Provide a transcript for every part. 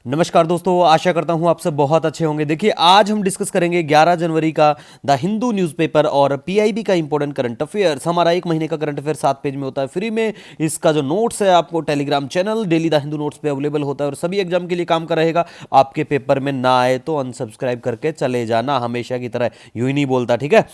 नमस्कार दोस्तों, आशा करता हूं आप सब बहुत अच्छे होंगे। देखिए, आज हम डिस्कस करेंगे 11 जनवरी का द हिंदू न्यूज़पेपर और पीआईबी का इंपॉर्टेंट करंट अफेयर्स। हमारा एक महीने का करंट अफेयर 7 पेज में होता है फ्री में। इसका जो नोट्स है आपको Telegram channel daily the Hindu notes पे अवेलेबल होता है और सभी एग्जाम के लिए काम का रहेगा। आपके पेपर में ना आए तो अनसब्सक्राइब करके चले जाना, हमेशा की तरह यूं ही नहीं बोलता, ठीक है।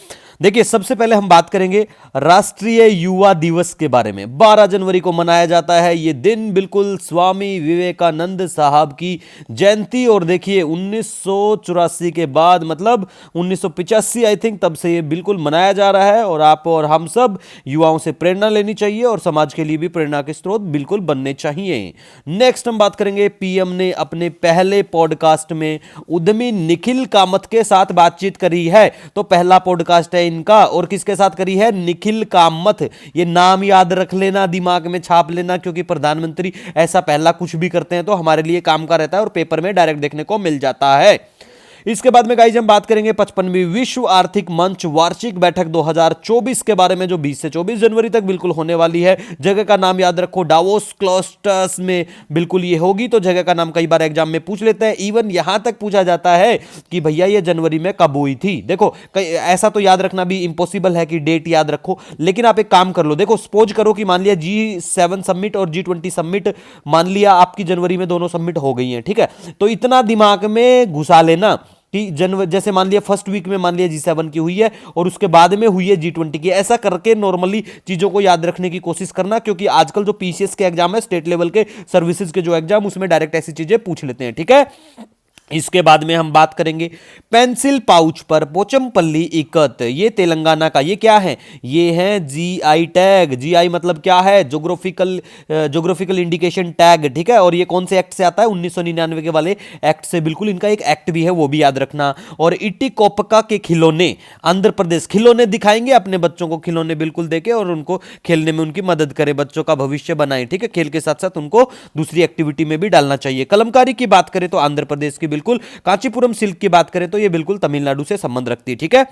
देखिए, सबसे पहले हम बात करेंगे राष्ट्रीय युवा दिवस के बारे में। 12 जनवरी को मनाया जाता है ये दिन, बिल्कुल स्वामी विवेकानंद साहब की जयंती। और देखिए 1984 के बाद, मतलब 1985 आई थिंक, तब से ये बिल्कुल मनाया जा रहा है। और आप और हम सब युवाओं से प्रेरणा लेनी चाहिए और समाज के लिए भी प्रेरणा के स्रोत बिल्कुल बनने चाहिए। नेक्स्ट हम बात करेंगे, पीएम ने अपने पहले पॉडकास्ट में उद्यमी निखिल कामत के साथ बातचीत करी है। तो पहला पॉडकास्ट है इनका, और किसके साथ करी है? निखिल कामत। ये नाम याद रख लेना, दिमाग में छाप लेना, क्योंकि प्रधानमंत्री ऐसा पहला कुछ भी करते हैं तो हमारे लिए काम का रहता है और पेपर में डायरेक्ट देखने को मिल जाता है। इसके बाद में गाइज हम बात करेंगे 55वीं विश्व आर्थिक मंच वार्षिक बैठक 2024 के बारे में, जो 20 से 24 जनवरी तक बिल्कुल होने वाली है। जगह का नाम याद रखो, डावोस क्लस्टर्स में बिल्कुल ये होगी। तो जगह का नाम कई बार एग्जाम में पूछ लेते हैं, इवन यहां तक पूछा जाता है कि भैया ये जनवरी में कब हुई थी। देखो, ऐसा तो याद रखना भी इंपॉसिबल है कि डेट याद रखो, लेकिन आप एक काम कर लो। देखो, सपोज करो कि मान लिया G7 समिट और G20 समिट, मान लिया आपकी जनवरी में दोनों समिट हो गई हैं, ठीक है। तो इतना दिमाग में घुसा लेना कि जनवरी, जैसे मान लिया फर्स्ट वीक में मान लिया G7 की हुई है और उसके बाद में हुई है G20 की। ऐसा करके नॉर्मली चीजों को याद रखने की कोशिश करना, क्योंकि आजकल जो पीसीएस के एग्जाम है, स्टेट लेवल के सर्विसेज के जो एग्जाम, उसमें डायरेक्ट ऐसी चीजें पूछ लेते हैं, ठीक है। इसके बाद में हम बात करेंगे पेंसिल पाउच पर पोचमपल्ली इकत। ये तेलंगाना का, ये क्या है? ये है जीआई टैग। जीआई मतलब क्या है? ज्योग्राफिकल इंडिकेशन टैग, ठीक है। और ये कौन से एक्ट से आता है? 1999 के वाले एक्ट से। बिल्कुल इनका एक एक्ट भी है, वो भी याद रखना। और इटिकोपका के खिलौने, आंध्र प्रदेश। खिलौने दिखाएंगे अपने बच्चों को, खिलौने बिल्कुल देके और उनको खेलने में उनकी मदद करें, बच्चों का भविष्य बनाएं, ठीक है। खेल के साथ साथ उनको दूसरी एक्टिविटी में भी डालना चाहिए। कलमकारी की बात करें तो आंध्र प्रदेश की, बिल्कुल कांचीपुरम सिल्क की बात करें तो ये बिल्कुल तमिलनाडु से संबंध रखती है, ठीक है।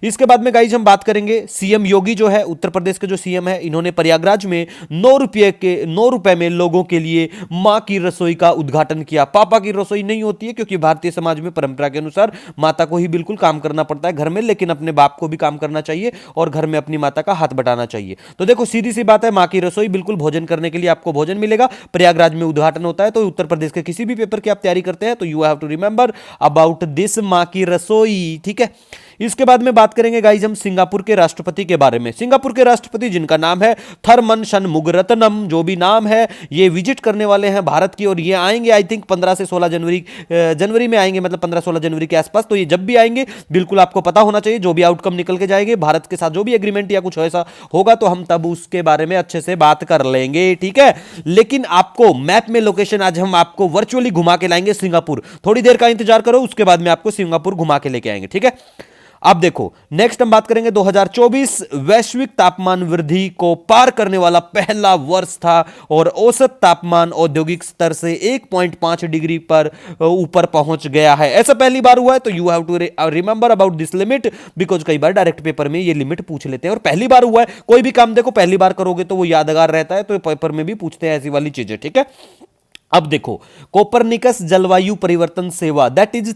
इसके बाद में गाइज हम बात करेंगे सीएम योगी जो है, उत्तर प्रदेश के जो सीएम है, इन्होंने प्रयागराज में 9 रुपए में लोगों के लिए मां की रसोई का उद्घाटन किया। पापा की रसोई नहीं होती है, क्योंकि भारतीय समाज में परंपरा के अनुसार माता को ही बिल्कुल काम करना पड़ता है घर में, लेकिन अपने बाप को भी काम करना चाहिए और घर में अपनी माता का हाथ बटाना चाहिए। तो देखो, सीधी सी बात है, मां की रसोई, बिल्कुल भोजन करने के लिए आपको भोजन मिलेगा। प्रयागराज में उद्घाटन होता है। तो उत्तर प्रदेश के किसी भी पेपर की आप तैयारी करते हैं तो you have to remember about this मां की रसोई, ठीक है। इसके बाद में बात करेंगे गाइज हम सिंगापुर के राष्ट्रपति के बारे में। सिंगापुर के राष्ट्रपति जिनका नाम है थरमन शनमुगरत्नम, जो भी नाम है, ये विजिट करने वाले हैं भारत की, और ये आएंगे आई थिंक 15 से 16 जनवरी में आएंगे, मतलब 15-16 जनवरी के आसपास। तो ये जब भी आएंगे बिल्कुल आपको पता होना चाहिए, जो भी आउटकम निकल के जाएंगे भारत के साथ, जो भी एग्रीमेंट या कुछ ऐसा होगा, तो हम तब उसके बारे में अच्छे से बात कर लेंगे, ठीक है। लेकिन आपको मैप में लोकेशन आज हम आपको वर्चुअली घुमा के लाएंगे सिंगापुर। थोड़ी देर का इंतजार करो, उसके बाद में आपको सिंगापुर घुमा के लेके आएंगे, ठीक है। अब देखो, नेक्स्ट हम बात करेंगे 2024 वैश्विक तापमान वृद्धि को पार करने वाला पहला वर्ष था, और औसत तापमान औद्योगिक स्तर से 1.5 डिग्री पर ऊपर पहुंच गया है। ऐसा पहली बार हुआ है, तो you have to remember about this limit, because कई बार डायरेक्ट पेपर में ये लिमिट पूछ लेते हैं, और पहली बार हुआ है। कोई भी काम देखो पहली बार करोगे तो वो यादगार रहता है, तो पेपर में भी पूछते हैं ऐसी वाली चीजें, ठीक है। अब देखो, कोपरनिकस जलवायु परिवर्तन सेवा, दैट इज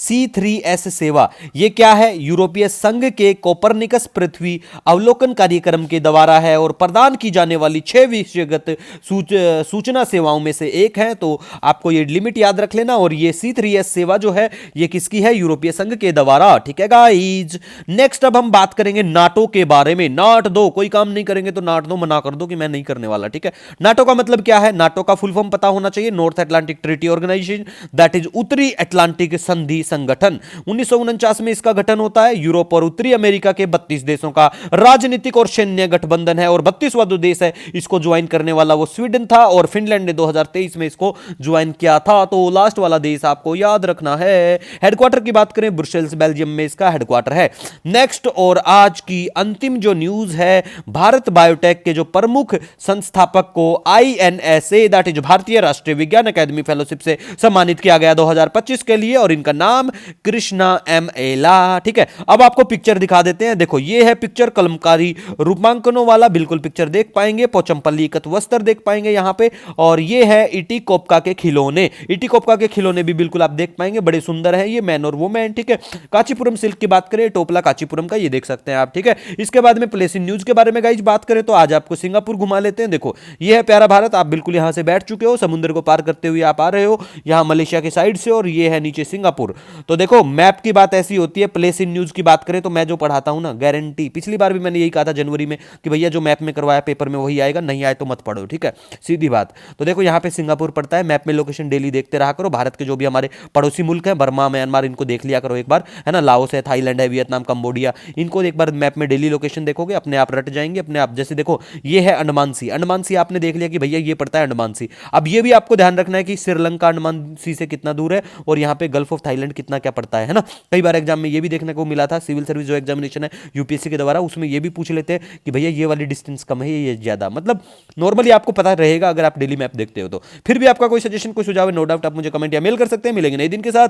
C3S सेवा, ये क्या है? यूरोपीय संघ के कोपरनिकस पृथ्वी अवलोकन कार्यक्रम के द्वारा है और प्रदान की जाने वाली 6 विषयगत सूचना सेवाओं में से एक है। तो आपको ये लिमिट याद रख लेना। और ये C3S सेवा जो है, ये किसकी है? यूरोपीय संघ के द्वारा, ठीक है गाइज। नेक्स्ट अब हम बात करेंगे नाटो के बारे में। नाट दो, कोई काम नहीं करेंगे तो नाट दो, मना कर दो कि मैं नहीं करने वाला, ठीक है। नाटो का मतलब क्या है? नाटो का फुल फॉर्म पता होना चाहिए, North Atlantic Treaty Organization, that is उत्तरी अटलांटिक संधि संगठन। 1949 में इसका गठन होता है। यूरोप और उत्तरी अमेरिका के 32 देशों का राजनीतिक और सैन्य गठबंधन है, और 32वां जो देश है इसको ज्वाइन करने वाला वो स्वीडन था, और फिनलैंड ने 2023 में इसको ज्वाइन किया था। तो लास्ट वाला देश आपको याद रखना है। हेडक्वार्टर की बात करें, ब्रुसेल्स बेल्जियम में इसका हेडक्वार्टर है। नेक्स्ट और आज की अंतिम जो न्यूज है, भारत बायोटेक के जो प्रमुख संस्थापक को INSA, दैट इज भारतीय भारतीय राष्ट्रीय विज्ञान अकादमी फेलोशिप से सम्मानित किया गया 2025 के लिए, और इनका नाम कृष्णा एम एला। ठीक है, अब आपको पिक्चर दिखा देते हैं। देखो ये है पिक्चर, कलमकारी रूपांकनों वाला बिल्कुल पिक्चर देख पाएंगे, पोचमपल्ली इकत वस्त्र देख पाएंगे यहां पे, और ये है इटी कोपका के खिलौने। इटी कोपका के खिलौने भी बिल्कुल आप देख पाएंगे, बड़े सुंदर है ये मैन और वुमेन। ठीक है, कांचीपुरम सिल्क की बात करें, टोपला कांचीपुरम का, ये देख सकते हैं आप। ठीक है, इसके बाद में प्लेस इन न्यूज के बारे में गाइज बात करें तो आज आपको सिंगापुर घुमा लेते हैं। देखो ये है प्यारा भारत, आप बिल्कुल यहां से बैठ चुके हो, समुद्र को पार करते हुए आप आ रहे हो यहां मलेशिया की साइड से, और ये है नीचे सिंगापुर। तो देखो मैप की बात ऐसी होती है, प्लेस इन न्यूज की बात करें तो मैं जो पढ़ाता हूं ना, गारंटी, पिछली बार भी मैंने यही कहा था जनवरी में कि भैया जो मैप में करवाया पेपर में वही आएगा, नहीं आए तो मत पढ़ो। ठीक है, सीधी बात। तो देखो यहां पे सिंगापुर पड़ता है, मैप में लोकेशन डेली देखते रहा करो, भारत के जो भी हमारे पड़ोसी मुल्क हैं, बर्मा म्यांमार, इनको देख लिया करो एक बार, है ना, लाओस है, थाईलैंड है, वियतनाम, कंबोडिया, इनको एक बार मैप में डेली लोकेशन देखोगे अपने आप रट जाएंगे अपने आप। जैसे देखो ये है अंडमान सी, अंडमान सी आपने देख लिया कि भैया ये पड़ता है अंडमान सी। अब ये भी आपको ध्यान रखना है कि श्रीलंका अंडमान सी से कितना दूर है, और यहाँ पे गल्फ ऑफ थाईलैंड कितना क्या पड़ता है ना। कई बार एग्जाम में ये भी देखने को मिला था, सिविल सर्विस जो एग्जामिनेशन है यूपीएससी के द्वारा, उसमें ये भी पूछ लेते हैं कि भैया ये वाली डिस्टेंस कम है, ये ज्यादा, मतलब नॉर्मली आपको पता रहेगा अगर आप डेली मैप देखते हो तो। फिर भी आपका कोई सजेशन कोई सुझाव है, नो डाउट आप मुझे कमेंट या मेल कर सकते हैं। मिलेंगे नए दिन के साथ।